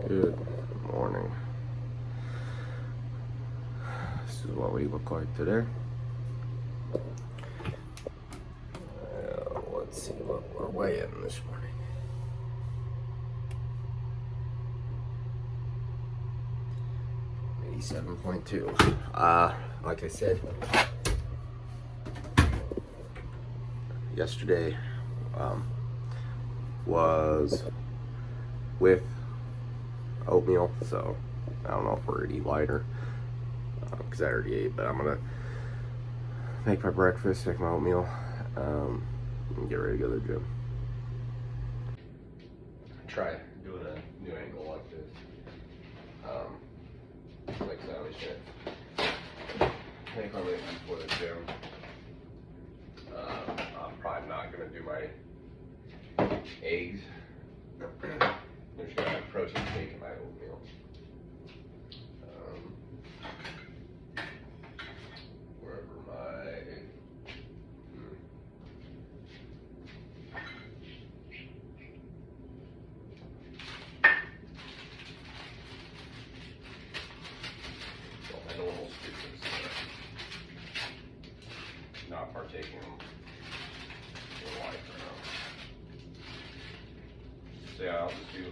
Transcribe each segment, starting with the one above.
Good morning. This is what we look like today. Let's see what we're weighing this morning. 87.2. Like I said, yesterday was with oatmeal, so I don't know if we're gonna eat lighter because I already ate, but I'm gonna make my breakfast, make my oatmeal, and get ready to go to the gym. Try doing a new angle like this. Like sandwich it. I think I'm gonna eat for the gym. I'm probably not gonna do my eggs. I'm just gonna have protein shake in my oatmeal. Wherever my my normal scoops is not partaking in life right now. So yeah, I'll just do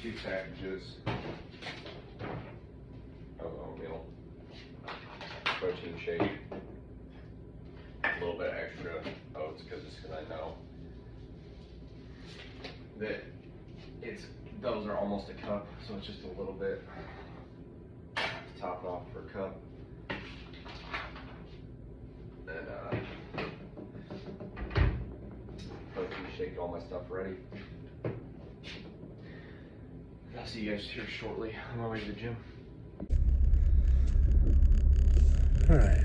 2 packages of oatmeal, protein shake, a little bit extra oats because I know that those are almost a cup, so it's just a little bit to top it off for a cup. And protein shake, all my stuff ready. I'll see you guys here shortly on my way to the gym. Alright,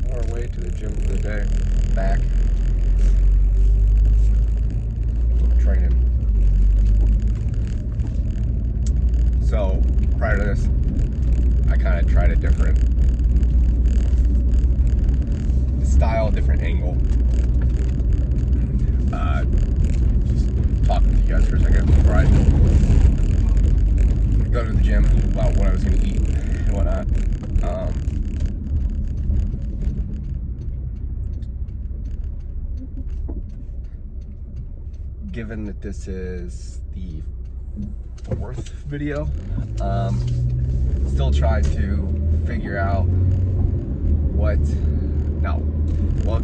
on our way to the gym for the day. Back. Training. So, prior to this, I kind of tried a different style, different angle. Just talking to you guys for a second before I go to the gym about what I was going to eat and whatnot. Given that this is the 4th video, still trying to figure out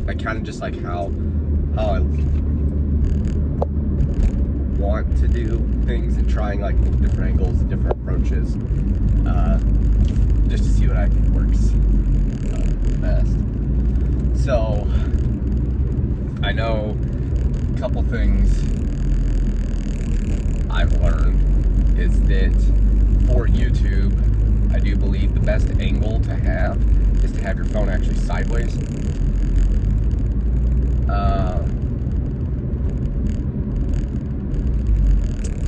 I kind of just like how I want to do things and trying like different angles, different approaches, just to see what I think works best. So I know a couple things I've learned is that for YouTube, I do believe the best angle to have is to have your phone actually sideways.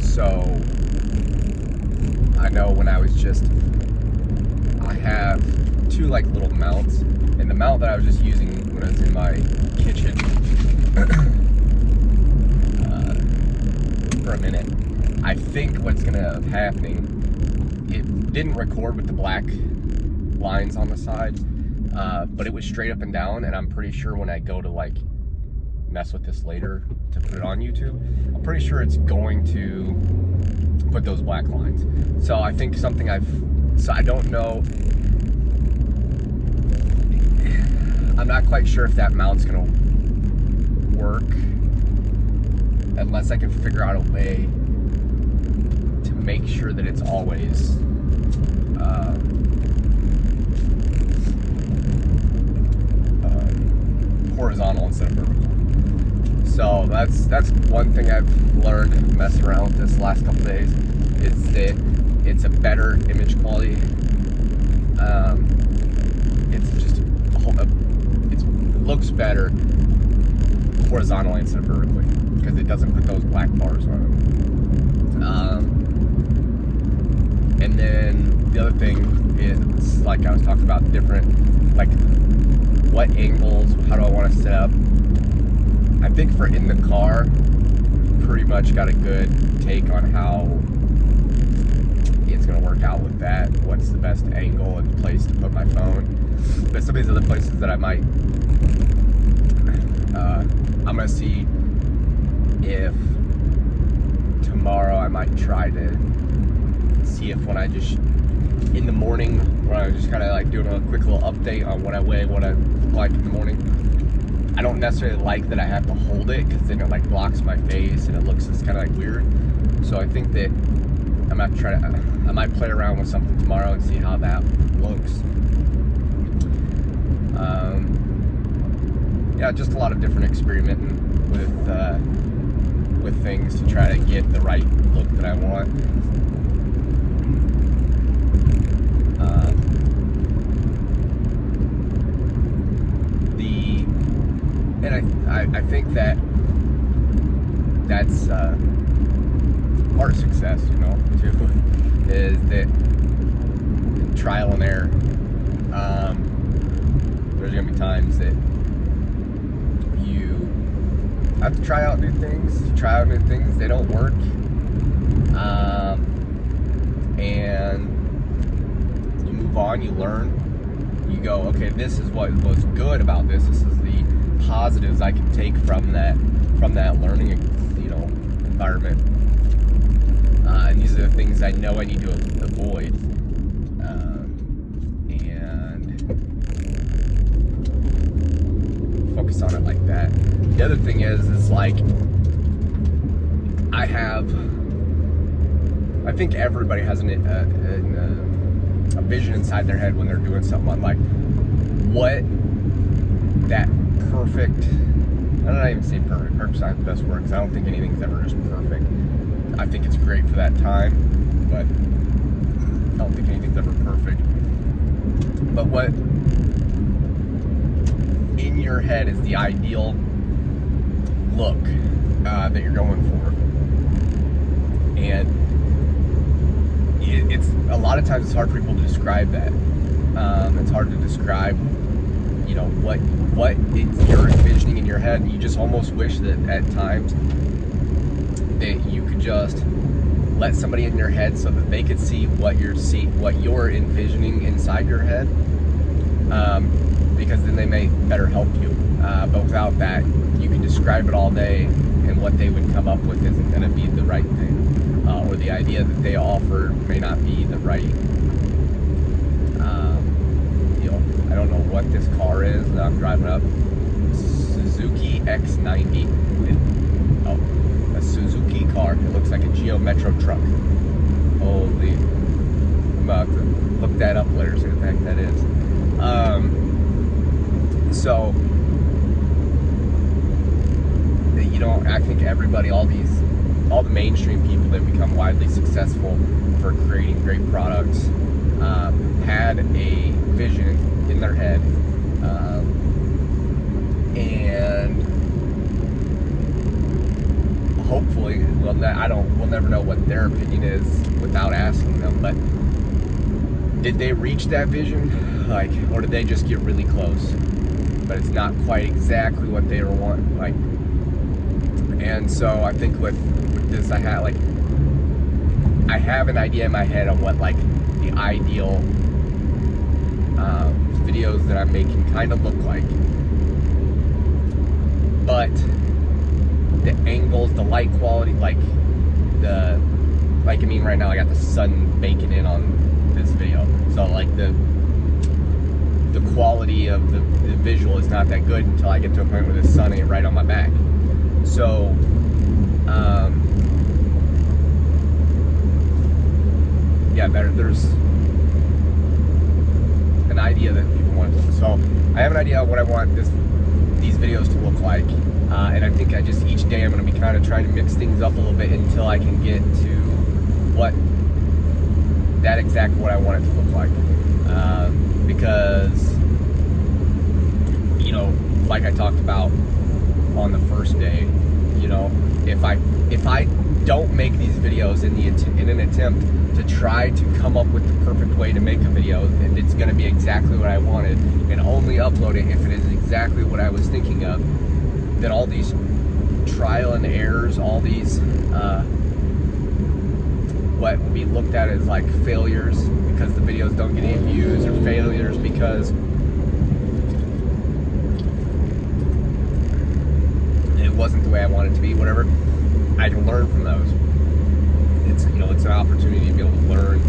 So I know when I have 2 like little mounts, and the mount that I was just using when I was in my kitchen for a minute, I think what's gonna end up happening, it didn't record with the black lines on the side, but it was straight up and down, and I'm pretty sure when I go to like mess with this later to put it on YouTube, I'm pretty sure it's going to put those black lines. So I think I don't know, I'm not quite sure if that mount's gonna work unless I can figure out a way to make sure that it's always horizontal instead of vertical. So that's one thing I've learned messing around with this last couple days, is that it's a better image quality. It's just it looks better horizontally instead of vertically because it doesn't put those black bars on it. And then the other thing is, like I was talking about, different, like what angles, how do I want to set up. I think for in the car, pretty much got a good take on how it's going to work out with that. What's the best angle and place to put my phone. But some of these other places that I might, I'm going to see if tomorrow I might try to see if when I just, in the morning, when I was just kind of like doing a quick little update on what I weigh, what I look like in the morning. I don't necessarily like that I have to hold it, because then it like blocks my face and it looks just kind of like weird. So I think that I'm gonna try to, I might play around with something tomorrow and see how that looks. Yeah, just a lot of different experimenting with things to try to get the right look that I want. I think that that's part of success, you know, too, is that trial and error. There's gonna be times that you have to try out new things, they don't work, and you move on, you learn, you go, okay, this is what was good about this is the positives I can take from that learning, you know, environment, and these are the things I know I need to avoid, and focus on it like that. The other thing is like I think everybody has a vision inside their head when they're doing something on like what that perfect, I don't even say perfect, perfect's not the best word, because I don't think anything's ever just perfect. I think it's great for that time, but I don't think anything's ever perfect. But what in your head is the ideal look that you're going for? And it's a lot of times it's hard for people to describe that. It's hard to describe, you know, what you're envisioning in your head, and you just almost wish that at times that you could just let somebody in your head so that they could see what you're envisioning inside your head, because then they may better help you. But without that, you can describe it all day, and what they would come up with isn't going to be the right thing, or the idea that they offer may not be the right. You know, I don't know what this car is that I'm driving up. Suzuki X90. A Suzuki car. It looks like a Geo Metro truck. Holy. I'm about to look that up later, see what the heck that is. So, you know, I think everybody, all the mainstream people that become widely successful for creating great products, had a vision in their head, and hopefully, we'll never know what their opinion is without asking them, but did they reach that vision, like, or did they just get really close, but it's not quite exactly what they were wanting, like. And so I think with this, I have an idea in my head on what like the ideal videos that I'm making kind of look like, but the angles, the light quality, like I mean, right now I got the sun baking in on this video, so like the quality of the visual is not that good until I get to a point where the sun ain't right on my back. So yeah, there's an idea that people want to look. So I have an idea of what I want these videos to look like, and I think each day I'm going to be kind of trying to mix things up a little bit until I can get to what I want it to look like, because, you know, like I talked about on the first day, you know, if I don't make these videos in an attempt to try to come up with the perfect way to make a video, and it's going to be exactly what I wanted, and only upload it if it is exactly what I was thinking of, then all these trial and errors, all these what would be looked at as like failures because the videos don't get any views, or failures because it wasn't the way I wanted it to be, whatever. I can learn from those. It's, you know, it's an opportunity to be able to learn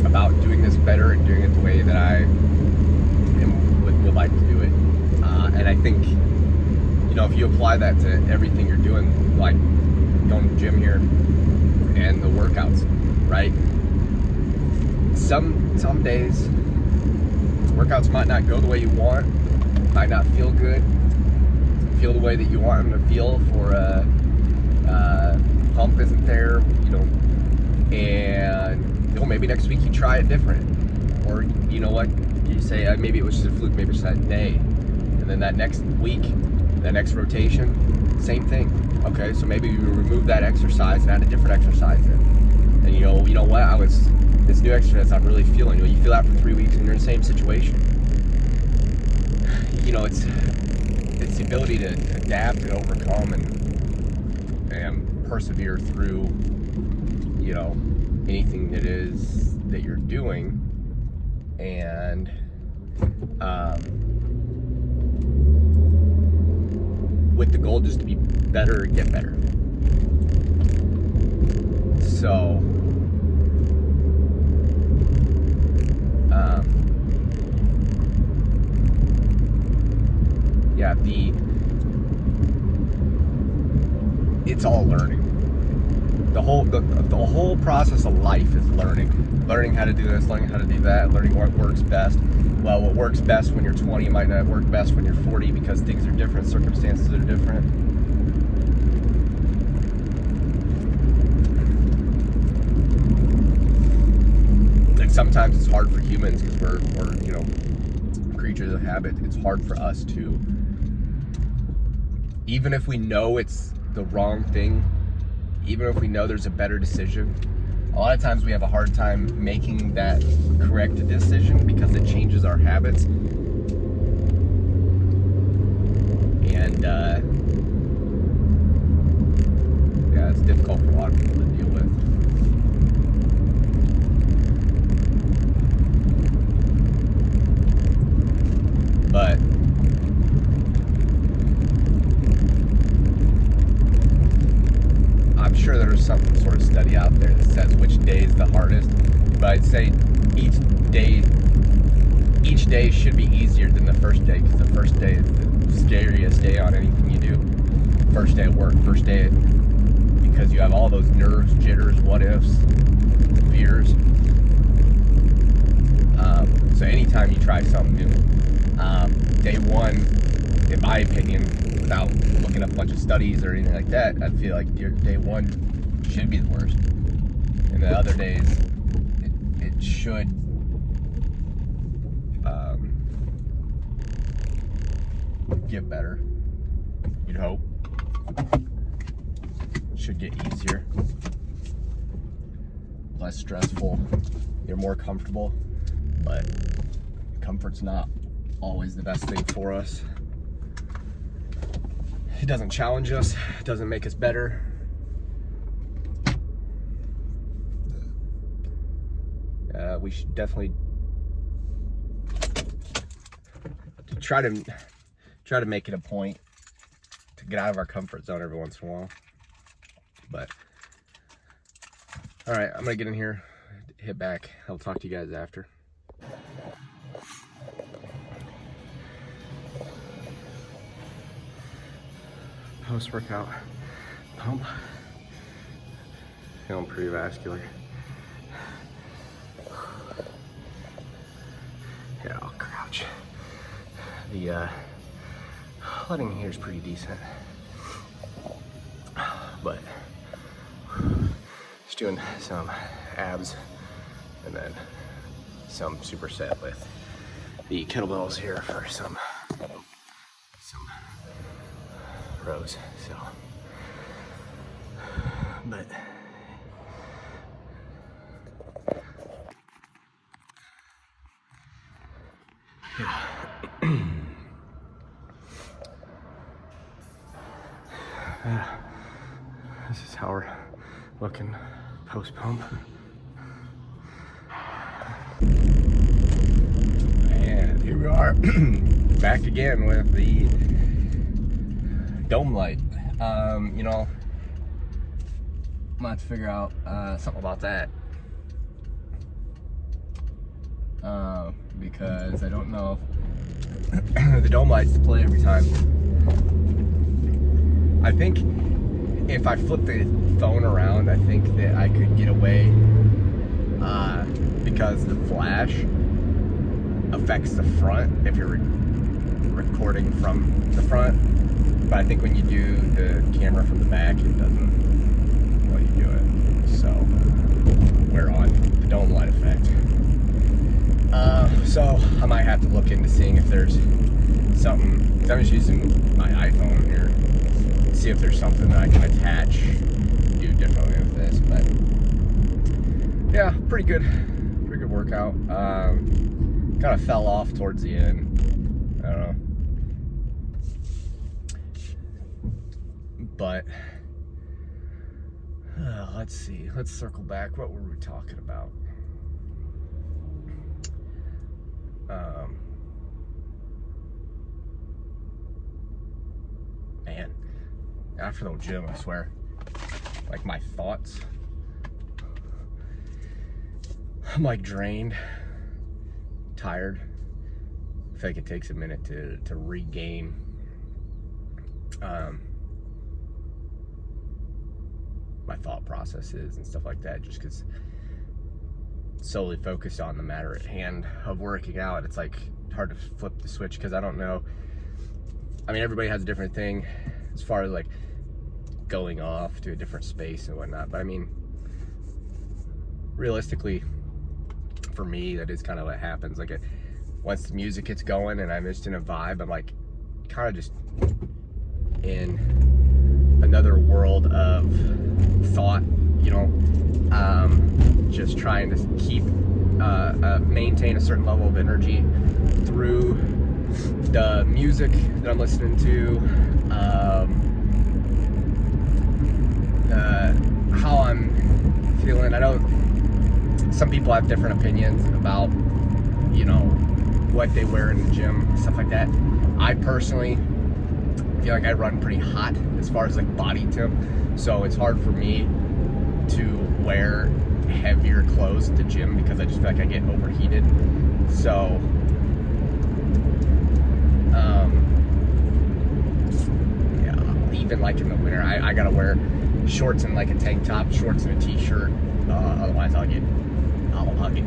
about doing this better and doing it the way that I would like to do it. And I think, you know, if you apply that to everything you're doing, like going to the gym here and the workouts, right? Some days workouts might not go the way you want, might not feel good, feel the way that you want them to feel, for pump isn't there, you know, and you know, maybe next week you try it different, or you know what, you say maybe it was just a fluke, maybe it's that day, and then that next week, that next rotation, same thing. Okay, so maybe you remove that exercise and add a different exercise in, and you know what, this new exercise I'm really feeling. You know, you feel that for 3 weeks and you're in the same situation. You know, it's the ability to adapt and overcome and persevere through, you know, anything that is that you're doing, and with the goal just to be better, get better. So yeah, it's all learning. The whole process of life is learning how to do this, learning how to do that, learning what works best. Well, what works best when you're 20 might not work best when you're 40, because things are different, circumstances are different. And sometimes it's hard for humans because we're you know, creatures of habit. It's hard for us to, even if we know it's the wrong thing, even if we know there's a better decision, a lot of times we have a hard time making that correct decision because it changes our habits. And yeah, it's difficult for a lot of people to deal with. But I'm sure there's some sort of study out there that says which day is the hardest, but I'd say each day should be easier than the first day, because the first day is the scariest day on anything you do. First day at work, first day because you have all those nerves, jitters, what ifs, fears. So anytime you try something new, day one, in my opinion, without looking up a bunch of studies or anything like that, I feel like day one should be the worst. And the other days, it should get better. You'd hope. Should get easier, less stressful. You're more comfortable, but comfort's not always the best thing for us. It doesn't challenge us, it doesn't make us better. We should definitely try to make it a point to get out of our comfort zone every once in a while. But all right, I'm gonna get in here, hit back. I'll talk to you guys after. Post-workout pump. Feeling pretty vascular. Yeah, I'll crouch. The lighting here is pretty decent, but just doing some abs and then some superset with the kettlebells here for some rows. So, but yeah. looking post pump. And here we are back again with the dome light. You know, I'm gonna have to figure out something about that. Because I don't know if the dome lights to play every time. I think if I flip the phone around, I think that I could get away because the flash affects the front if you're recording from the front. But I think when you do the camera from the back, it doesn't let you do it. So we're on the dome light effect. So I might have to look into seeing if there's something, because I'm just using my iPhone here, see if there's something that I can attach, do differently with this. But yeah, pretty good workout. Kind of fell off towards the end. I don't know. But let's see. Let's circle back. What were we talking about? Man, after the gym, I swear, like my thoughts, I'm like drained, tired. I feel like it takes a minute to regain my thought processes and stuff like that, just because solely focused on the matter at hand of working out. It's like hard to flip the switch because I don't know. I mean, everybody has a different thing as far as like going off to a different space and whatnot, but I mean, realistically, for me, that is kind of what happens. Like, once the music gets going and I'm just in a vibe, I'm like kind of just in another world of thought, you know, just trying to keep maintain a certain level of energy through the music that I'm listening to, how I'm feeling. I know some people have different opinions about, you know, what they wear in the gym, stuff like that. I personally feel like I run pretty hot as far as like body temp, so it's hard for me to wear heavier clothes at the gym because I just feel like I get overheated. So yeah, even like in the winter, I gotta wear shorts and like a tank top, shorts and a t-shirt, otherwise I'll get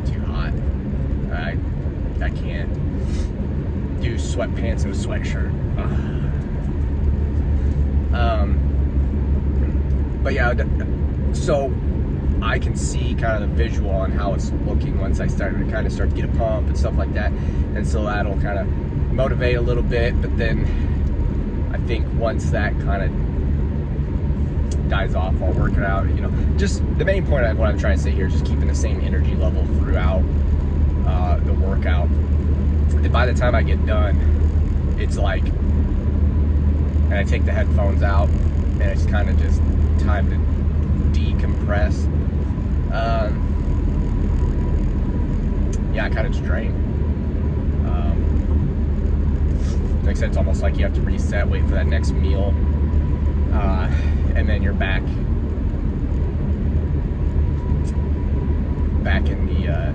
too hot. I can't do sweatpants and a sweatshirt. But yeah, so I can see kind of the visual on how it's looking once I start to get a pump and stuff like that, and so that'll kind of motivate a little bit. But then I think once that kind of dies off while working out, you know, just the main point of what I'm trying to say here is just keeping the same energy level throughout the workout. And by the time I get done, it's like, and I take the headphones out, and it's kind of just time to decompress. Yeah, I kind of just drain. Like I said, it's almost like you have to reset, wait for that next meal, and then you're back in the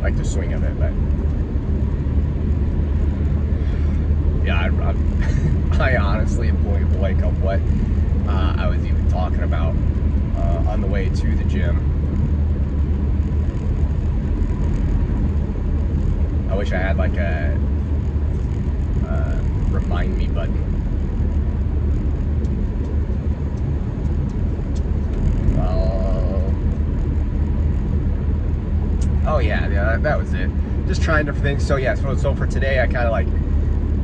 like the swing of it. But yeah, I honestly am pulling a blank on what I was even talking about on the way to the gym. I wish I had like a remind me button. Oh yeah, that was it. Just trying different things. So yeah, so for today, I kind of like,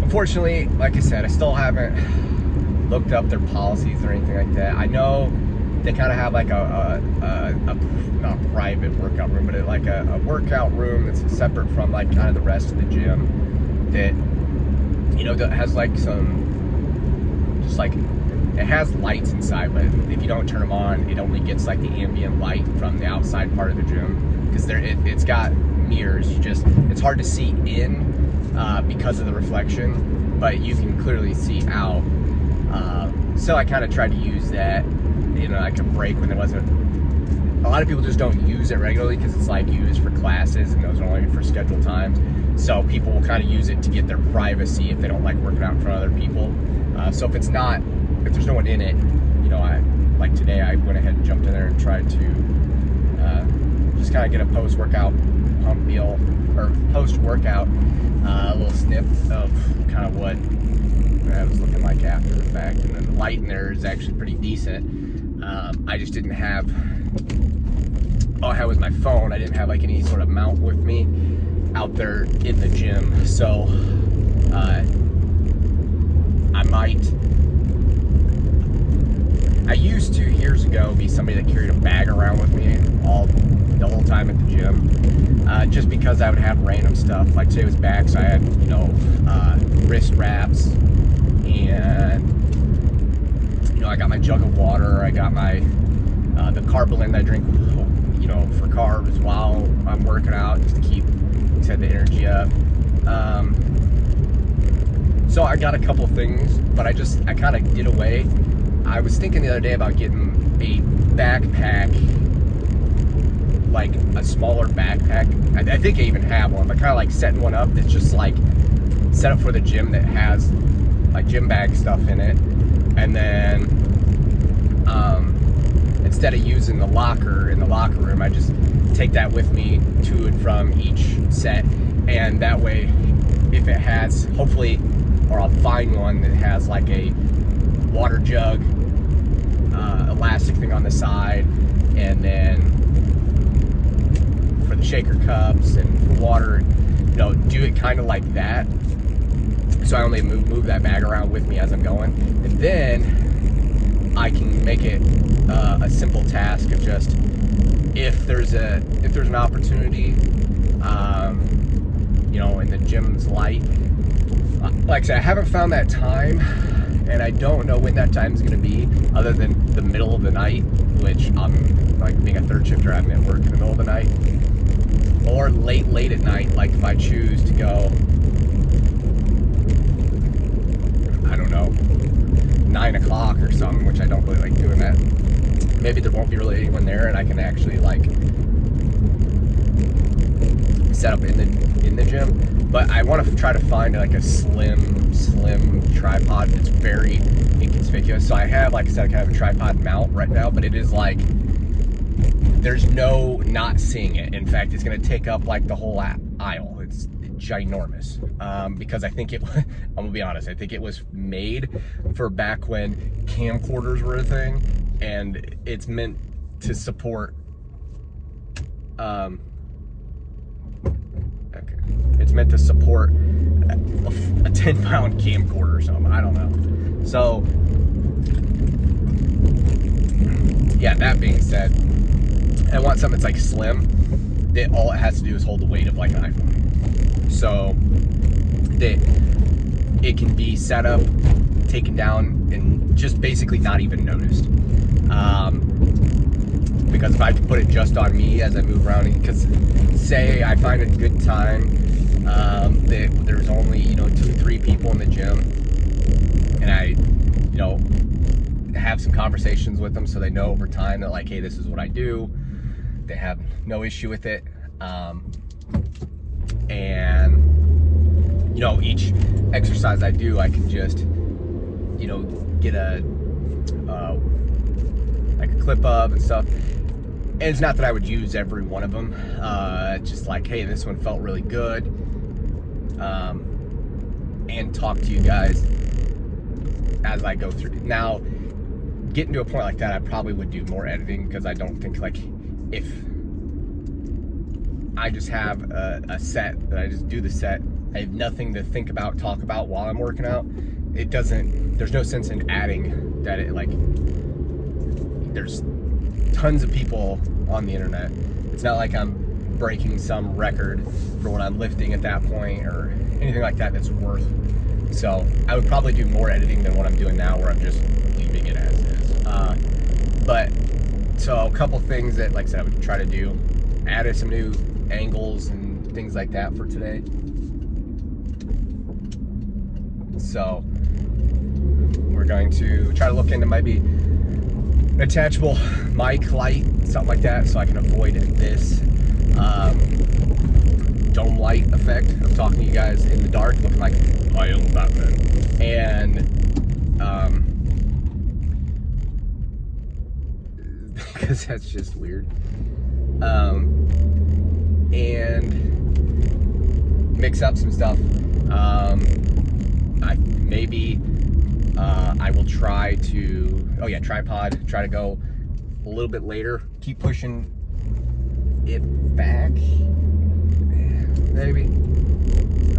unfortunately, like I said, I still haven't looked up their policies or anything like that. I know they kind of have like a not private workout room, but like a workout room that's separate from like kind of the rest of the gym, that, you know, that has like some just like it has lights inside, but if you don't turn them on, it only gets like the ambient light from the outside part of the gym, because it's got mirrors. It's hard to see in because of the reflection, but you can clearly see out. So I kind of tried to use that, you know, like a break when there wasn't. A lot of people just don't use it regularly because it's like used for classes, and those are only for scheduled times. So people will kind of use it to get their privacy if they don't like working out in front of other people. So if there's no one in it, you know, like today I went ahead and jumped in there and tried to just kind of get a post-workout pump meal, or post-workout little snip of kind of what I was looking like after the fact. And then the light in there is actually pretty decent. I just didn't have, all I had was my phone. I didn't have like any sort of mount with me out there in the gym. So I used to, years ago, be somebody that carried a bag around with me the whole time at the gym, just because I would have random stuff. Like today was back, so I had, you know, wrist wraps, and, you know, I got my jug of water, I got my the Carbolin that I drink, you know, for carbs while I'm working out, just to keep the energy up. So I got a couple things, but I kind of did away. I was thinking the other day about getting a backpack, like a smaller backpack. I think I even have one, but kind of like setting one up that's just like set up for the gym, that has like gym bag stuff in it. And then instead of using the locker in the locker room, I just take that with me to and from each set. And that way, if it has, hopefully, or I'll find one that has like a water jug, elastic thing on the side, and then for the shaker cups and for water, you know, do it kind of like that. So I only move that bag around with me as I'm going, and then I can make it a simple task of just, if there's an opportunity, you know, and the gym's light. Like I said, I haven't found that time, and I don't know when that time is going to be, other than the middle of the night, which I'm, like, being a third shifter, I'm at work in the middle of the night, or late at night, like if I choose to go, I don't know, 9 o'clock or something, which I don't really like doing that. Maybe there won't be really anyone there, and I can actually like set up in the gym. But I want to try to find like a slim tripod that's very inconspicuous. So I have, like I said, I kind of a tripod mount right now, but it is like, there's no not seeing it. In fact, it's going to take up like the whole aisle. It's ginormous. Because I think I'm going to be honest, I think it was made for back when camcorders were a thing, and it's meant to support, it's meant to support a 10-pound camcorder or something. I don't know. So, yeah, that being said, I want something that's like slim, that all it has to do is hold the weight of like an iPhone. So that it can be set up, taken down, and just basically not even noticed. Because if I put it just on me as I move around, because say I find a good time, that there's only, you know, 2-3 people in the gym, and I, you know, have some conversations with them so they know over time that, like, hey, this is what I do. They have no issue with it. And, you know, each exercise I do, I can just, you know, get like a clip of and stuff. And it's not that I would use every one of them. Just like, hey, this one felt really good. And talk to you guys as I go through. Now, getting to a point like that, I probably would do more editing, because I don't think, like, if I just have a set that I just do the set, I have nothing to think about, talk about while I'm working out, there's no sense in adding that. It, like, there's tons of people on the internet. It's not like I'm breaking some record for what I'm lifting at that point or anything like that that's worth. So I would probably do more editing than what I'm doing now, where I'm just leaving it But so a couple things that, like I said, I would try to do, added some new angles and things like that for today. So we're going to try to look into maybe an attachable mic light, something like that, so I can avoid this dome light effect of talking to you guys in the dark, looking like I am Batman. And because that's just weird. And mix up some stuff. I will try to, oh yeah, tripod, try to go a little bit later, keep pushing it back, maybe.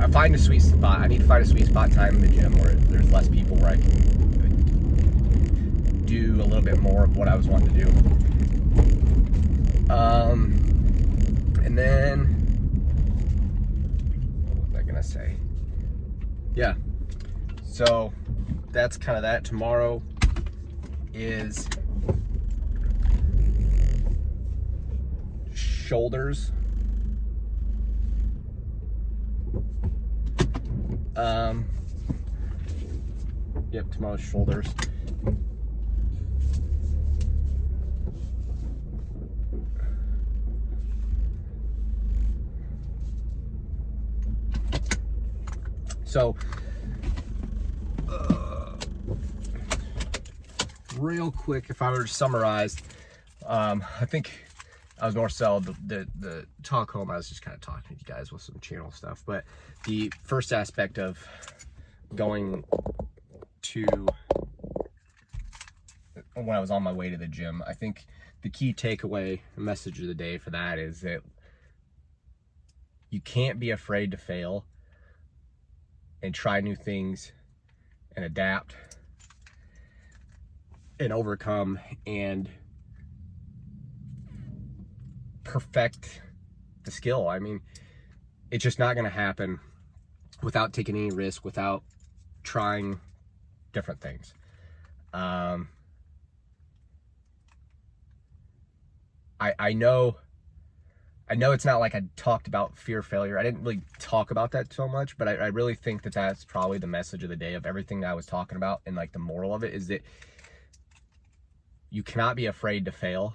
I find a sweet spot. I need to find a sweet spot time in the gym where there's less people, where I can do a little bit more of what I was wanting to do. And then, what was I gonna say? Yeah, so that's kind of that. Tomorrow is shoulders. Yep, tomorrow's shoulders. So, real quick, if I were to summarize, I think I was more so the talk home. I was just kind of talking to you guys with some channel stuff, but the first aspect of going to, when I was on my way to the gym, I think the key takeaway message of the day for that is that you can't be afraid to fail and try new things and adapt and overcome and perfect the skill. I mean, it's just not going to happen without taking any risk, without trying different things. I know it's not like I talked about fear of failure. I didn't really talk about that so much, but I really think that that's probably the message of the day of everything that I was talking about. And like the moral of it is that you cannot be afraid to fail.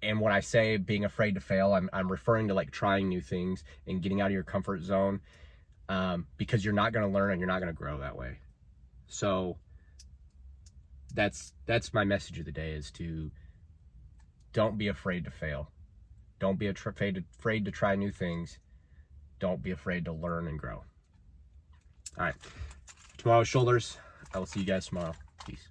And when I say being afraid to fail, I'm referring to like trying new things and getting out of your comfort zone, because you're not going to learn and you're not going to grow that way. So that's my message of the day, is to don't be afraid to fail. Don't be afraid to try new things. Don't be afraid to learn and grow. All right. Tomorrow's shoulders. I will see you guys tomorrow. Peace.